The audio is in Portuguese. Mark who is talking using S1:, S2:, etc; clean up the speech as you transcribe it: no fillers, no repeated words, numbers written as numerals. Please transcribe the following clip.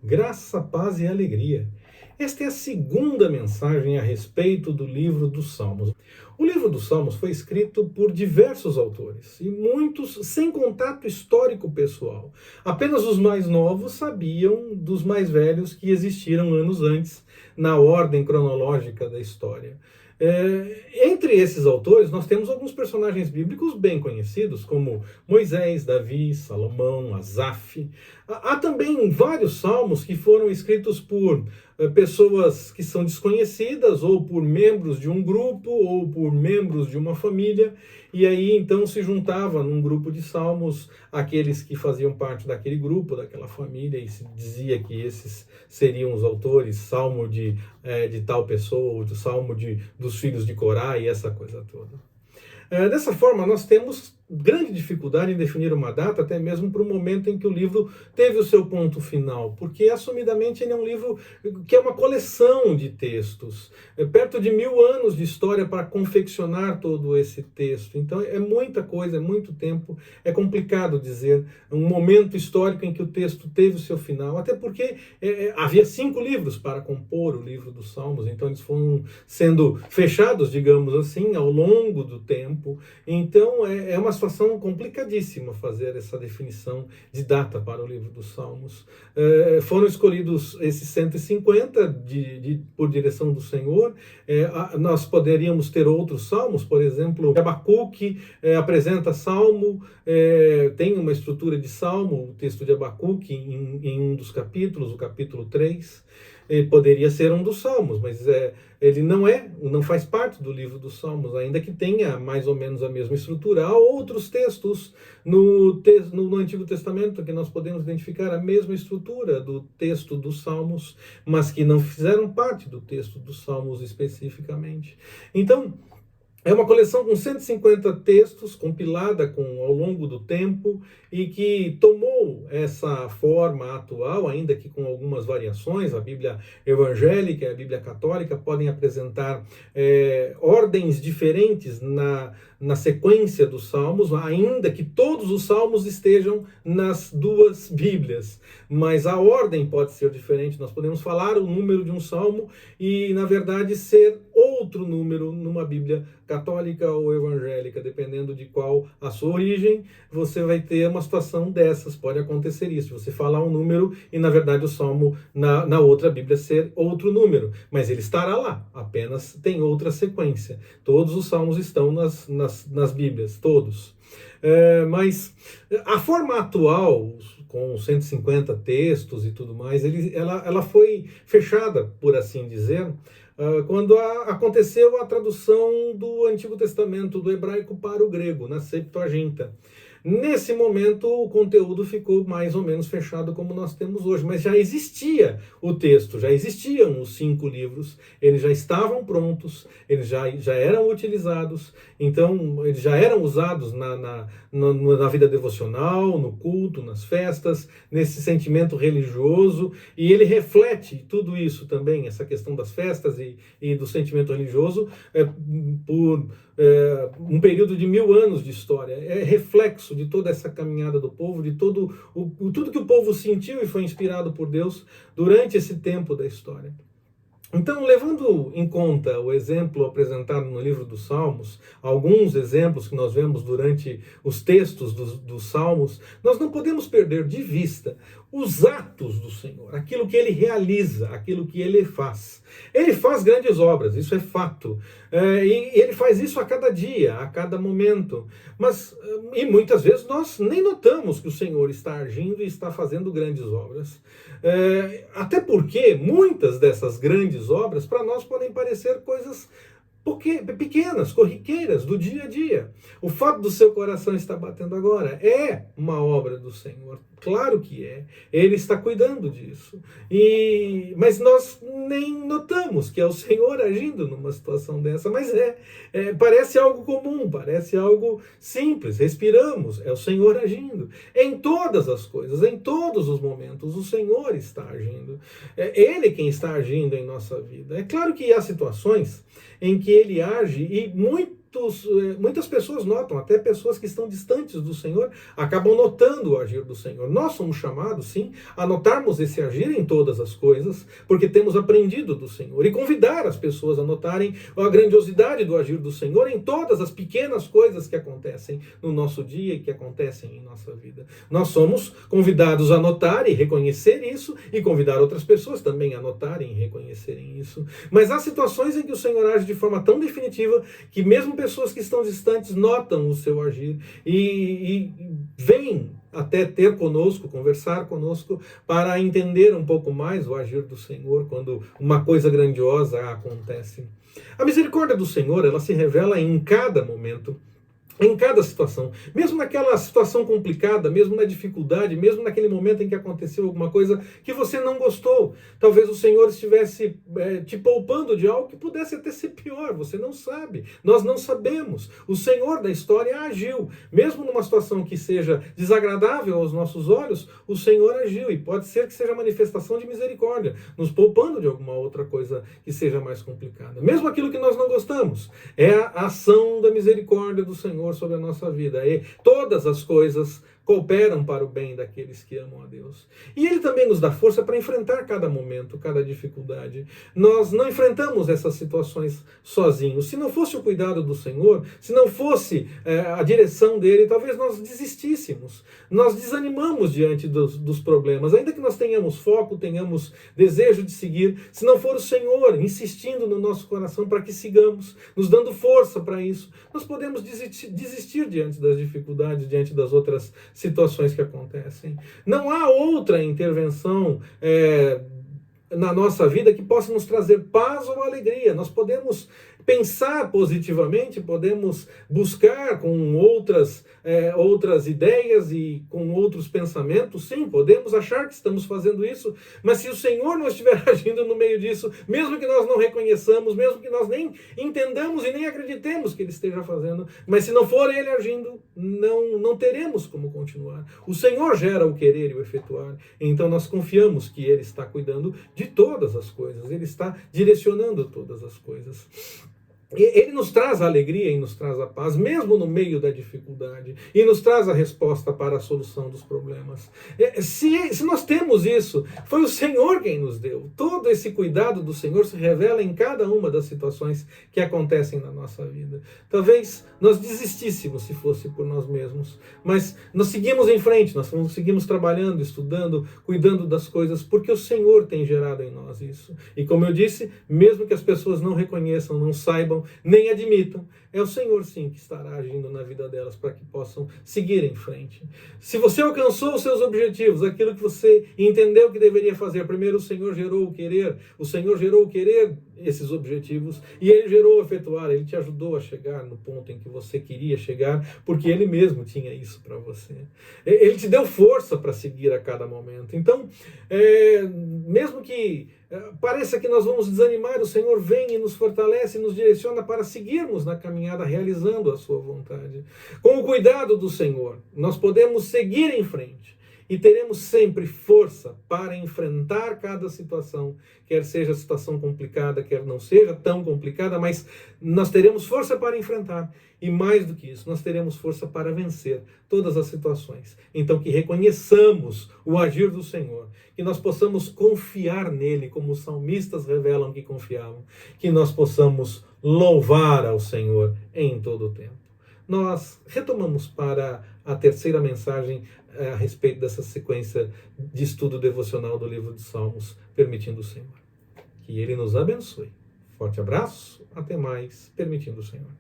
S1: graça, paz e alegria. Esta é a segunda mensagem a respeito do livro dos Salmos. O livro dos Salmos foi escrito por diversos autores, e muitos sem contato histórico pessoal. Apenas os mais novos sabiam dos mais velhos que existiram anos antes, na ordem cronológica da história. Entre esses autores, nós temos alguns personagens bíblicos bem conhecidos, como Moisés, Davi, Salomão, Asaf. Há também vários salmos que foram escritos por pessoas que são desconhecidas, ou por membros de um grupo, ou por membros de uma família, e aí então se juntava num grupo de salmos aqueles que faziam parte daquele grupo, daquela família, e se dizia que esses seriam os autores, salmo de tal pessoa, ou do salmo dos filhos de Corá, e essa coisa toda. Dessa forma, nós temos grande dificuldade em definir uma data, até mesmo para o momento em que o livro teve o seu ponto final, porque assumidamente ele é um livro que é uma coleção de textos, perto de 1000 anos de história para confeccionar todo esse texto. Então é muita coisa, é muito tempo, é complicado dizer um momento histórico em que o texto teve o seu final, até porque havia 5 livros para compor o livro dos Salmos, então eles foram sendo fechados, digamos assim, ao longo do tempo. Então é uma situação complicadíssima fazer essa definição de data para o livro dos Salmos. Foram escolhidos esses 150 por direção do Senhor. Nós poderíamos ter outros salmos, por exemplo, Abacuque apresenta salmo, tem uma estrutura de salmo, o texto de Abacuque em um dos capítulos, o capítulo 3. Poderia ser um dos salmos, mas ele não faz parte do livro dos Salmos, ainda que tenha mais ou menos a mesma estrutura. Há outros textos no Antigo Testamento que nós podemos identificar a mesma estrutura do texto dos Salmos, mas que não fizeram parte do texto dos Salmos especificamente. Então, é uma coleção com 150 textos, compilada ao longo do tempo, e que tomou essa forma atual, ainda que com algumas variações. A Bíblia evangélica e a Bíblia católica podem apresentar ordens diferentes na sequência dos salmos, ainda que todos os salmos estejam nas duas Bíblias. Mas a ordem pode ser diferente. Nós podemos falar o número de um salmo e, na verdade, ser outro número numa Bíblia católica ou evangélica, dependendo de qual a sua origem, você vai ter uma situação dessas. Pode acontecer isso, você falar um número e, na verdade, o salmo na outra Bíblia ser outro número, mas ele estará lá, apenas tem outra sequência. Todos os salmos estão nas Bíblias, todos. Mas a forma atual, com 150 textos e tudo mais, ela foi fechada, por assim dizer, quando aconteceu a tradução do Antigo Testamento do hebraico para o grego, na Septuaginta. Nesse momento, o conteúdo ficou mais ou menos fechado como nós temos hoje, mas já existia o texto, já existiam os 5 livros, eles já estavam prontos, eles já eram utilizados, então eles já eram usados na vida devocional, no culto, nas festas, nesse sentimento religioso, e ele reflete tudo isso também, essa questão das festas e do sentimento religioso, por um período de 1000 anos de história. É reflexo de toda essa caminhada do povo, de tudo que o povo sentiu e foi inspirado por Deus durante esse tempo da história. Então, levando em conta o exemplo apresentado no livro dos Salmos, alguns exemplos que nós vemos durante os textos dos Salmos, nós não podemos perder de vista os atos do Senhor, aquilo que Ele realiza, aquilo que Ele faz. Ele faz grandes obras, isso é fato. E Ele faz isso a cada dia, a cada momento. E muitas vezes nós nem notamos que o Senhor está agindo e está fazendo grandes obras. Até porque muitas dessas grandes obras para nós podem parecer coisas pequenas, corriqueiras, do dia a dia. O fato do seu coração estar batendo agora é uma obra do Senhor. Claro que é. Ele está cuidando disso. Mas nós nem notamos que é o Senhor agindo numa situação dessa. Mas parece algo comum, parece algo simples. Respiramos, é o Senhor agindo. Em todas as coisas, em todos os momentos, o Senhor está agindo. É Ele quem está agindo em nossa vida. É claro que há situações em que Ele age e muito muitas pessoas notam, até pessoas que estão distantes do Senhor, acabam notando o agir do Senhor. Nós somos chamados, sim, a notarmos esse agir em todas as coisas, porque temos aprendido do Senhor, e convidar as pessoas a notarem a grandiosidade do agir do Senhor em todas as pequenas coisas que acontecem no nosso dia e que acontecem em nossa vida. Nós somos convidados a notar e reconhecer isso, e convidar outras pessoas também a notarem e reconhecerem isso. Mas há situações em que o Senhor age de forma tão definitiva que mesmo pessoas que estão distantes notam o seu agir e vêm até ter conosco, conversar conosco, para entender um pouco mais o agir do Senhor quando uma coisa grandiosa acontece. A misericórdia do Senhor, ela se revela em cada momento, em cada situação, mesmo naquela situação complicada, mesmo na dificuldade, mesmo naquele momento em que aconteceu alguma coisa que você não gostou. Talvez o Senhor estivesse te poupando de algo que pudesse até ser pior, você não sabe, nós não sabemos. O Senhor da história agiu, mesmo numa situação que seja desagradável aos nossos olhos, o Senhor agiu, e pode ser que seja manifestação de misericórdia, nos poupando de alguma outra coisa que seja mais complicada. Mesmo aquilo que nós não gostamos, é a ação da misericórdia do Senhor sobre a nossa vida. E todas as coisas cooperam para o bem daqueles que amam a Deus. E Ele também nos dá força para enfrentar cada momento, cada dificuldade. Nós não enfrentamos essas situações sozinhos. Se não fosse o cuidado do Senhor, se não fosse a direção dEle, talvez nós desistíssemos. Nós desanimamos diante dos problemas. Ainda que nós tenhamos foco, tenhamos desejo de seguir, se não for o Senhor insistindo no nosso coração para que sigamos, nos dando força para isso, nós podemos desistir diante das dificuldades, diante das outras situações que acontecem. Não há outra intervenção na nossa vida que possa nos trazer paz ou alegria. Nós podemos pensar positivamente, podemos buscar com outras ideias e com outros pensamentos, sim, podemos achar que estamos fazendo isso, mas se o Senhor não estiver agindo no meio disso, mesmo que nós não reconheçamos, mesmo que nós nem entendamos e nem acreditemos que Ele esteja fazendo, mas se não for Ele agindo, não teremos como continuar. O Senhor gera o querer e o efetuar, então nós confiamos que Ele está cuidando de todas as coisas, Ele está direcionando todas as coisas. Ele nos traz a alegria e nos traz a paz, mesmo no meio da dificuldade, e nos traz a resposta para a solução dos problemas. Se nós temos isso, foi o Senhor quem nos deu. Todo esse cuidado do Senhor se revela em cada uma das situações que acontecem na nossa vida. Talvez nós desistíssemos se fosse por nós mesmos, mas nós seguimos em frente, nós seguimos trabalhando, estudando, cuidando das coisas, porque o Senhor tem gerado em nós isso. E como eu disse, mesmo que as pessoas não reconheçam, não saibam, nem admitam, é o Senhor sim que estará agindo na vida delas para que possam seguir em frente. Se você alcançou os seus objetivos, aquilo que você entendeu que deveria fazer, primeiro o Senhor gerou o querer, esses objetivos, e Ele gerou o efetuar, Ele te ajudou a chegar no ponto em que você queria chegar, porque Ele mesmo tinha isso para você. Ele te deu força para seguir a cada momento. Então, mesmo que pareça que nós vamos desanimar, o Senhor vem e nos fortalece e nos direciona para seguirmos na caminhada realizando a sua vontade. Com o cuidado do Senhor, nós podemos seguir em frente e teremos sempre força para enfrentar cada situação, quer seja situação complicada, quer não seja tão complicada, mas nós teremos força para enfrentar. E mais do que isso, nós teremos força para vencer todas as situações. Então que reconheçamos o agir do Senhor, que nós possamos confiar nele, como os salmistas revelam que confiavam, que nós possamos louvar ao Senhor em todo o tempo. Nós retomamos para a terceira mensagem a respeito dessa sequência de estudo devocional do livro dos Salmos, permitindo o Senhor. Que Ele nos abençoe. Forte abraço, até mais, permitindo o Senhor.